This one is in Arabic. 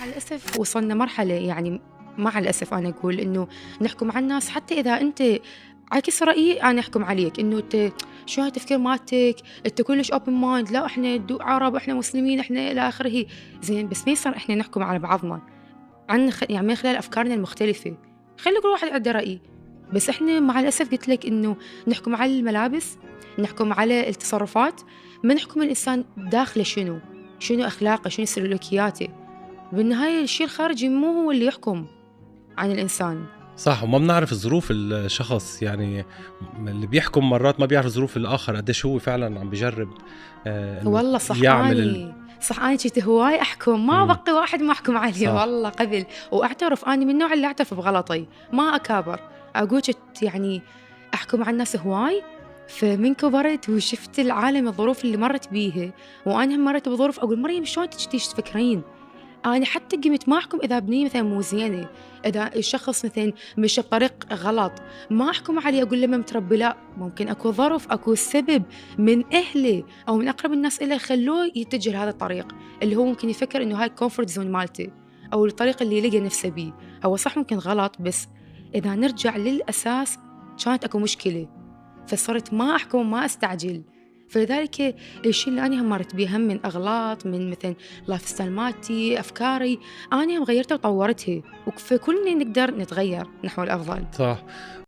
مع الأسف وصلنا مرحلة يعني مع الأسف أنا أقول إنه نحكم على الناس حتى إذا أنت عكس رأيي أنا أحكم عليك إنه أنت شو هالتفكير مالتك، أنت كلش open mind، لا إحنا عرب إحنا مسلمين إحنا إلى آخره. زين بس ما يصير إحنا نحكم على بعضنا يعني من خلال أفكارنا المختلفة. خلي كل واحد عنده رأي، بس إحنا مع الأسف قلت لك إنه نحكم على الملابس، نحكم على التصرفات، ما نحكم الإنسان داخله شنو أخلاقه شنو سلوكياته. بالنهاية الشيء الخارجي مو هو اللي يحكم عن الإنسان. صح، وما بنعرف ظروف الشخص، يعني اللي بيحكم مرات ما بيعرف ظروف الآخر قديش هو فعلا عم بيجرب إنه والله يعمل صح أنا كنت هواي أحكم، ما مم. بقي واحد ما أحكم عليه صح. والله قبل. وأعترف أنا من النوع اللي أعترف بغلطي، ما أكابر، أقول كنت يعني أحكم على الناس هواي. فمن كبرت وشفت العالم الظروف اللي مرت بيها، وأنا هم مرت بظروف أقول مريم شلون تجي تفكرين. أنا حتى قمت ما أحكم إذا بنية مثلا مو زينة، إذا الشخص مثلا مشى بطريق غلط ما أحكم عليه أقول له ما متربي، لا، ممكن أكو ظرف أكو سبب من أهله أو من أقرب الناس إليه خلوه يتجه لهذا الطريق اللي هو ممكن يفكر إنه هاي كومفورت زون مالته أو الطريق اللي يلقى نفسه بيه. هو صح ممكن غلط، بس إذا نرجع للأساس كانت أكو مشكلة، فصرت ما أحكم وما أستعجل. فلذلك الشيء اللي أنا هم مرت بيه هم من أغلاط من مثلا لايف ستايل مالتي أفكاري أنا هم غيرتها وطورتها، فكلنا نقدر نتغير نحو الأفضل. صح.